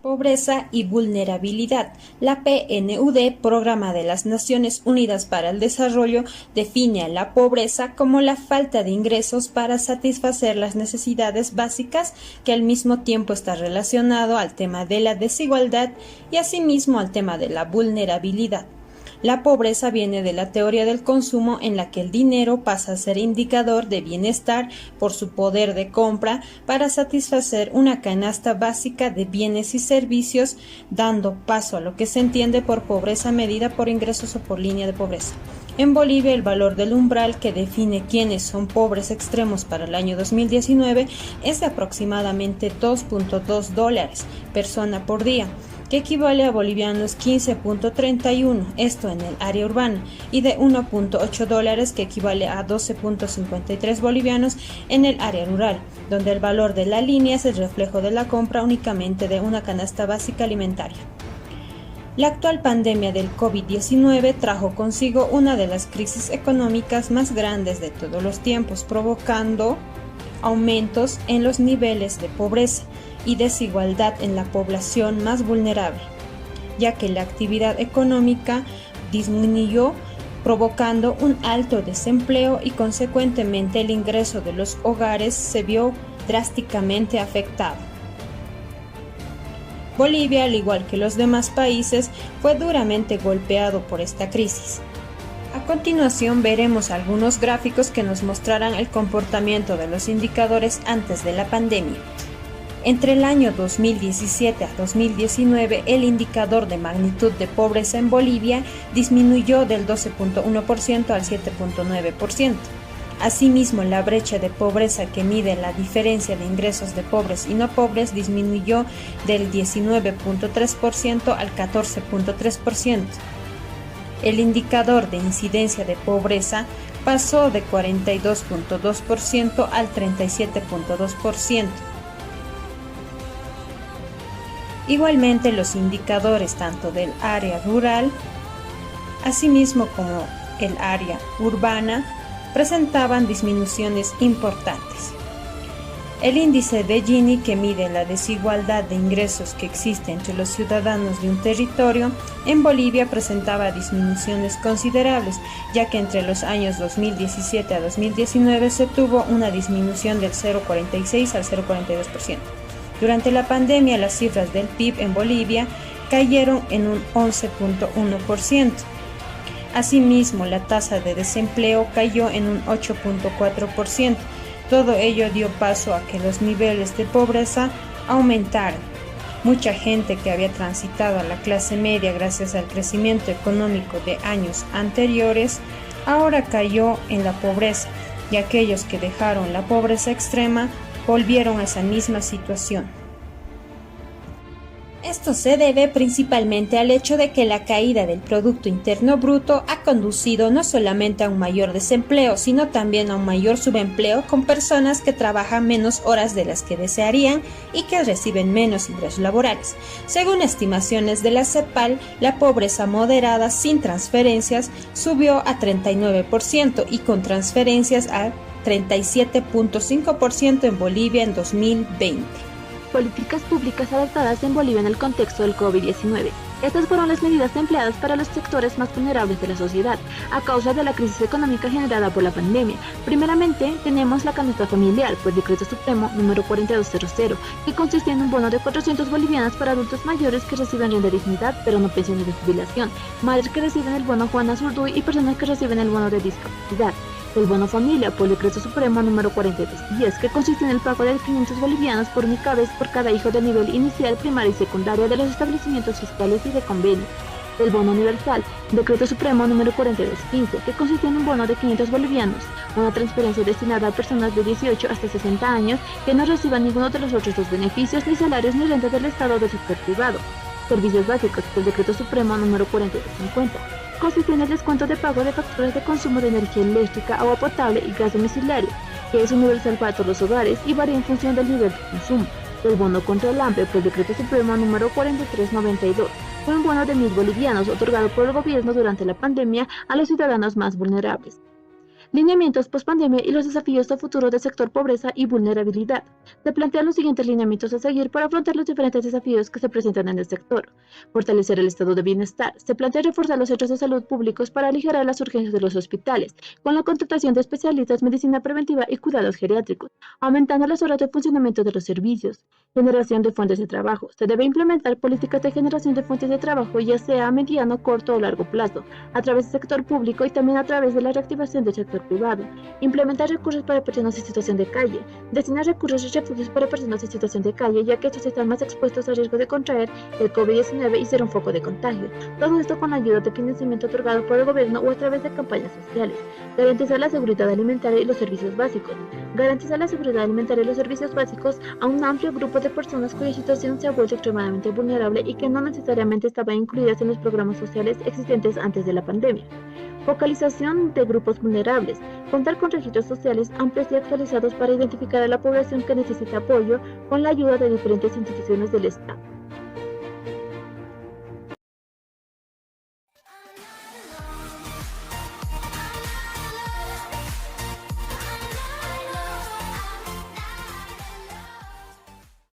Pobreza y vulnerabilidad. La PNUD, Programa de las Naciones Unidas para el Desarrollo, define a la pobreza como la falta de ingresos para satisfacer las necesidades básicas, que al mismo tiempo está relacionado al tema de la desigualdad y asimismo al tema de la vulnerabilidad. La pobreza viene de la teoría del consumo, en la que el dinero pasa a ser indicador de bienestar por su poder de compra para satisfacer una canasta básica de bienes y servicios, dando paso a lo que se entiende por pobreza medida por ingresos o por línea de pobreza. En Bolivia, el valor del umbral que define quiénes son pobres extremos para el año 2019 es de aproximadamente $2.2 persona por día, que equivale a bolivianos 15.31, esto en el área urbana, y de $1.8, que equivale a 12.53 bolivianos en el área rural, donde el valor de la línea es el reflejo de la compra únicamente de una canasta básica alimentaria. La actual pandemia del COVID-19 trajo consigo una de las crisis económicas más grandes de todos los tiempos, provocando aumentos en los niveles de pobreza y desigualdad en la población más vulnerable, ya que la actividad económica disminuyó, provocando un alto desempleo y consecuentemente el ingreso de los hogares se vio drásticamente afectado. Bolivia, al igual que los demás países, fue duramente golpeado por esta crisis. A continuación veremos algunos gráficos que nos mostrarán el comportamiento de los indicadores antes de la pandemia. Entre el año 2017 a 2019, el indicador de magnitud de pobreza en Bolivia disminuyó del 12.1% al 7.9%. Asimismo, la brecha de pobreza, que mide la diferencia de ingresos de pobres y no pobres, disminuyó del 19.3% al 14.3%. El indicador de incidencia de pobreza pasó de 42.2% al 37.2%. Igualmente, los indicadores tanto del área rural, asimismo como el área urbana, presentaban disminuciones importantes. El índice de Gini, que mide la desigualdad de ingresos que existe entre los ciudadanos de un territorio, en Bolivia presentaba disminuciones considerables, ya que entre los años 2017 a 2019 se tuvo una disminución del 0.46 al 0.42%. Durante la pandemia, las cifras del PIB en Bolivia cayeron en un 11.1%. Asimismo, la tasa de desempleo cayó en un 8.4%. Todo ello dio paso a que los niveles de pobreza aumentaran. Mucha gente que había transitado a la clase media gracias al crecimiento económico de años anteriores, ahora cayó en la pobreza, y aquellos que dejaron la pobreza extrema volvieron a esa misma situación. Esto se debe principalmente al hecho de que la caída del Producto Interno Bruto ha conducido no solamente a un mayor desempleo, sino también a un mayor subempleo, con personas que trabajan menos horas de las que desearían y que reciben menos ingresos laborales. Según estimaciones de la CEPAL, la pobreza moderada sin transferencias subió a 39% y con transferencias a 37.5% en Bolivia en 2020. Políticas públicas adoptadas en Bolivia en el contexto del COVID-19. Estas fueron las medidas empleadas para los sectores más vulnerables de la sociedad a causa de la crisis económica generada por la pandemia. Primeramente, tenemos la canasta familiar por Decreto Supremo número 4200, que consiste en un bono de 400 bolivianos para adultos mayores que reciben renta de dignidad pero no pensiones de jubilación, madres que reciben el bono Juana Zurduy y personas que reciben el bono de discapacidad. El bono familia por Decreto Supremo número 4210, que consiste en el pago de 500 bolivianos por única vez por cada hijo de nivel inicial, primaria y secundaria de los establecimientos fiscales y de convenio. El bono universal, Decreto Supremo número 4215, que consiste en un bono de 500 bolivianos, una transferencia destinada a personas de 18 hasta 60 años que no reciban ninguno de los otros dos beneficios, ni salarios ni renta del Estado o del sector privado. Servicios básicos por Decreto Supremo número 4250. Consiste en el descuento de pago de facturas de consumo de energía eléctrica, agua potable y gas domiciliario, que es universal para todos los hogares y varía en función del nivel de consumo. El bono contra el hambre por Decreto Supremo número 4392 fue un bono de 1.000 bolivianos otorgado por el gobierno durante la pandemia a los ciudadanos más vulnerables. lineamientos post-pandemia y los desafíos de futuro del sector pobreza y vulnerabilidad. Se plantean los siguientes lineamientos a seguir para afrontar los diferentes desafíos que se presentan en el sector. Fortalecer el estado de bienestar. Se plantea reforzar los centros de salud públicos para aligerar las urgencias de los hospitales, con la contratación de especialistas, medicina preventiva y cuidados geriátricos, aumentando las horas de funcionamiento de los servicios. Generación de fuentes de trabajo. Se debe implementar políticas de generación de fuentes de trabajo, ya sea a mediano, corto o largo plazo, a través del sector público y también a través de la reactivación del sector privado. Implementar recursos para personas en situación de calle. Destinar recursos y refugios para personas en situación de calle, ya que estos están más expuestos al riesgo de contraer el COVID-19 y ser un foco de contagio. Todo esto con ayuda de financiamiento otorgado por el gobierno o a través de campañas sociales. Garantizar la seguridad alimentaria y los servicios básicos. Garantizar la seguridad alimentaria y los servicios básicos a un amplio grupo de personas cuya situación se ha vuelto extremadamente vulnerable y que no necesariamente estaban incluidas en los programas sociales existentes antes de la pandemia. Focalización de grupos vulnerables. Contar con registros sociales amplios y actualizados para identificar a la población que necesita apoyo con la ayuda de diferentes instituciones del Estado.